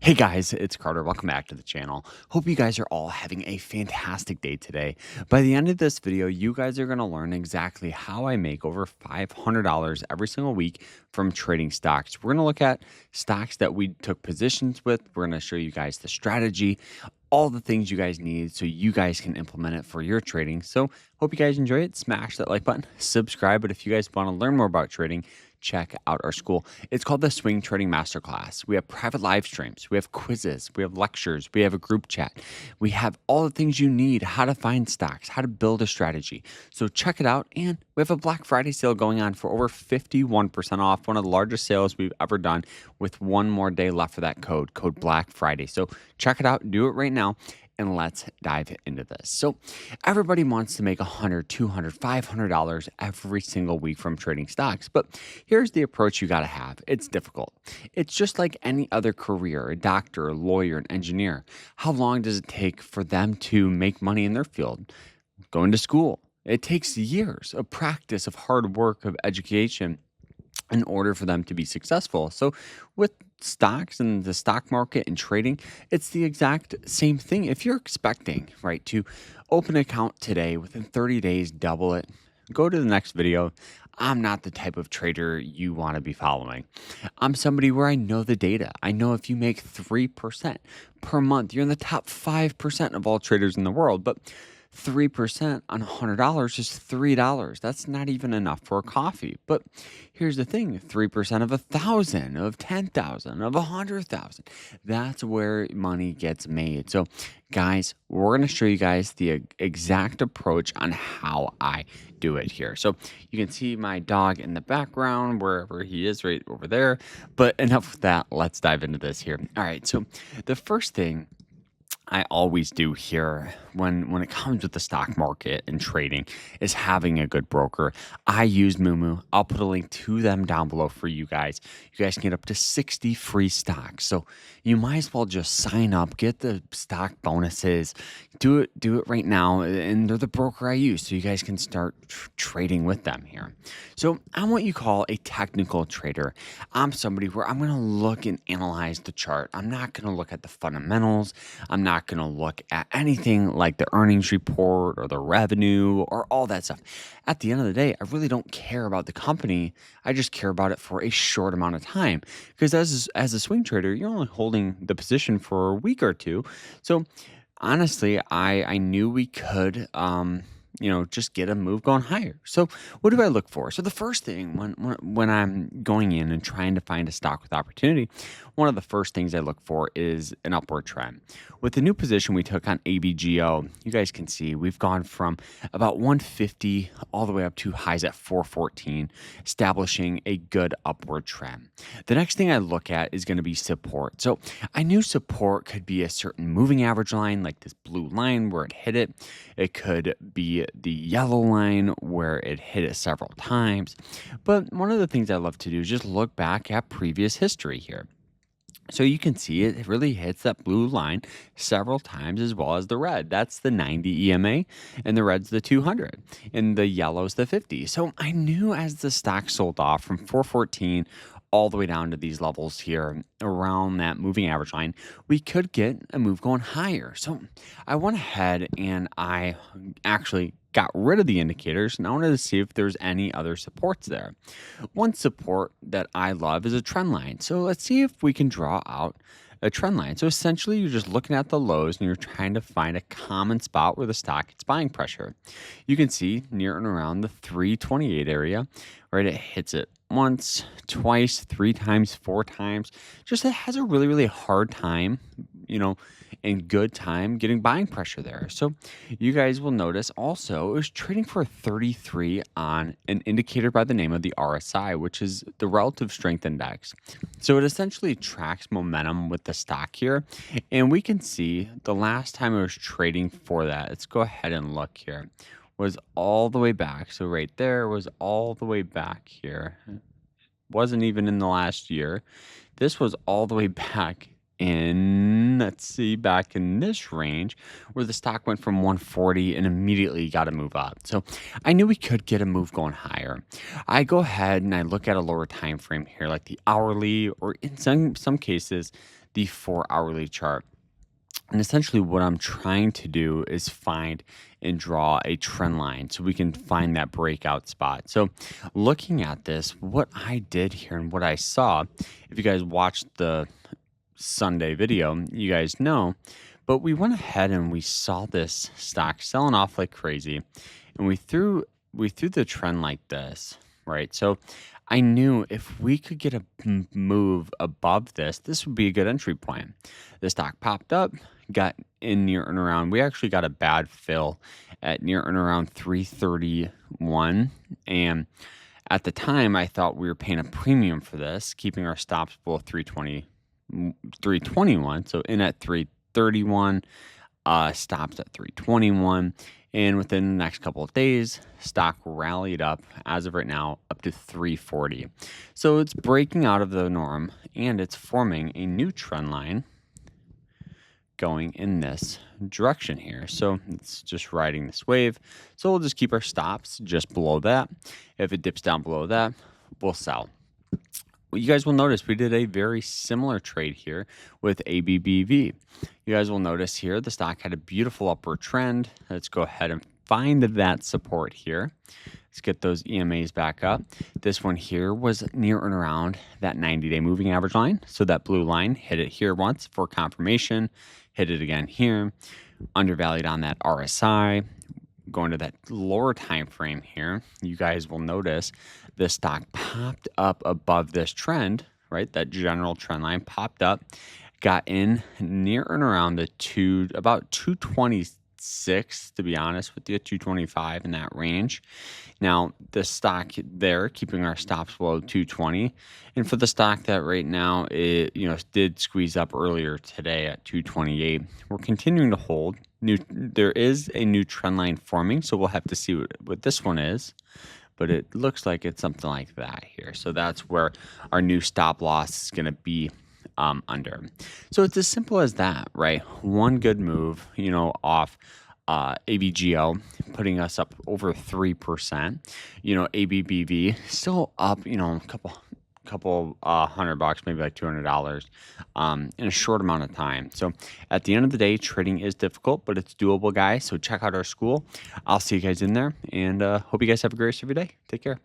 Hey guys, it's Carter. Welcome back to the channel. Hope you guys are all having a fantastic day today. By the end of this video, you guys are going to learn exactly how I make over $500 every single week from trading stocks. We're going to look at stocks that we took positions with. We're going to show you guys the strategy, all the things you guys need so you guys can implement it for your trading. So hope you guys enjoy it. Smash that like button, subscribe. But if you guys want to learn more about trading, check out our school. It's called the Swing Trading Masterclass. We have private live streams, we have quizzes, we have lectures, we have a group chat. We have all the things you need, how to find stocks, how to build a strategy. So check it out. And we have a Black Friday sale going on for over 51% off, one of the largest sales we've ever done, with one more day left for that code Black Friday. So check it out, do it right now. And let's dive into this. So everybody wants to make $100, $200, $500 every single week from trading stocks. But here's the approach you got to have. It's difficult. It's just like any other career, a doctor, a lawyer, an engineer. How long does it take for them to make money in their field? Going to school. It takes years of practice, of hard work, of education in order for them to be successful. So with stocks and the stock market and trading, it's the exact same thing. If you're expecting, right, to open an account today, within 30 days, double it, go to the next video. I'm not the type of trader you want to be following. I'm somebody where I know the data. I know if you make 3% per month, you're in the top 5% of all traders in the world. But 3% on $100 is $3. That's not even enough for a coffee. But here's the thing, 3% of 1,000, of 10,000, of 100,000. That's where money gets made. So guys, we're going to show you guys the exact approach on how I do it here. So you can see my dog in the background, wherever he is, right over there. But enough with that. Let's dive into this here. All right. So the first thing I always do here when it comes with the stock market and trading is having a good broker. I use Moomoo. I'll put a link to them down below for you guys. You guys can get up to 60 free stocks. So you might as well just sign up, get the stock bonuses, do it right now. And they're the broker I use. So you guys can start trading with them here. So I'm what you call a technical trader. I'm somebody where I'm going to look and analyze the chart. I'm not going to look at the fundamentals. I'm not going to look at anything like the earnings report or the revenue or all that stuff. At the end of the day, I really don't care about the company. I just care about it for a short amount of time, because as a swing trader, you're only holding the position for a week or two. So honestly, I knew we could just get a move going higher. So what do I look for? So the first thing when I'm going in and trying to find a stock with opportunity, one of the first things I look for is an upward trend. With the new position we took on ABGO, you guys can see we've gone from about 150 all the way up to highs at 414, establishing a good upward trend. The next thing I look at is going to be support. So I knew support could be a certain moving average line, like this blue line where it hit it. It could be the yellow line where it hit it several times. But one of the things I love to do is just look back at previous history here. So you can see it really hits that blue line several times, as well as the red. That's the 90 EMA, and the red's the 200, and the yellow's the 50. So I knew as the stock sold off from 414 all the way down to these levels here around that moving average line, we could get a move going higher. So I went ahead and I actually got rid of the indicators, and I wanted to see if there's any other supports there. One support that I love is a trend line. So let's see if we can draw out a trend line. So essentially, you're just looking at the lows and you're trying to find a common spot where the stock gets buying pressure. You can see near and around the 328 area, right? It hits it once, twice, 3 times, 4 times. Just it has a really, really hard time, and good time getting buying pressure there. So you guys will notice also it was trading for a 33 on an indicator by the name of the RSI, which is the relative strength index. So it essentially tracks momentum with the stock here. And we can see the last time it was trading for that, let's go ahead and look here, was all the way back. So right there was all the way back here. Wasn't even in the last year. This was all the way back back in this range where the stock went from 140 and immediately got a move up. So I knew we could get a move going higher. I go ahead and I look at a lower time frame here, like the hourly, or in some cases, the 4 hourly chart. And essentially, what I'm trying to do is find and draw a trend line so we can find that breakout spot. So, looking at this, what I did here and what I saw, if you guys watched the Sunday video, you guys know, but we went ahead and we saw this stock selling off like crazy, and we threw the trend like this, right? So I knew if we could get a move above this, this would be a good entry point. The stock popped up, got in near and around. We actually got a bad fill at near and around 331, and at the time I thought we were paying a premium for this, keeping our stops below 321. So in at 331, stops at 321. And within the next couple of days, stock rallied up as of right now up to 340. So it's breaking out of the norm and it's forming a new trend line going in this direction here. So it's just riding this wave. So we'll just keep our stops just below that. If it dips down below that, we'll sell. Well, you guys will notice we did a very similar trade here with ABBV. You guys will notice here the stock had a beautiful upward trend. Let's go ahead and find that support here. Let's get those EMAs back up. This one here was near and around that 90-day moving average line. So that blue line hit it here once for confirmation, hit it again here, undervalued on that RSI. Going to that lower time frame here, you guys will notice the stock popped up above this trend, right? That general trend line popped up, got in near and around about 226, to be honest with you, 225 in that range. Now the stock there keeping our stops below 220, and for the stock that right now it did squeeze up earlier today at 228, we're continuing to hold. There is a new trend line forming, so we'll have to see what this one is, but it looks like it's something like that here. So that's where our new stop loss is going to be under. So it's as simple as that, right? One good move, off ABGO, putting us up over 3%. ABBV still up, a couple $100, maybe like $200 in a short amount of time. So at the end of the day, trading is difficult, but it's doable, guys. So check out our school. I'll see you guys in there, and hope you guys have a great rest of your day. Take care.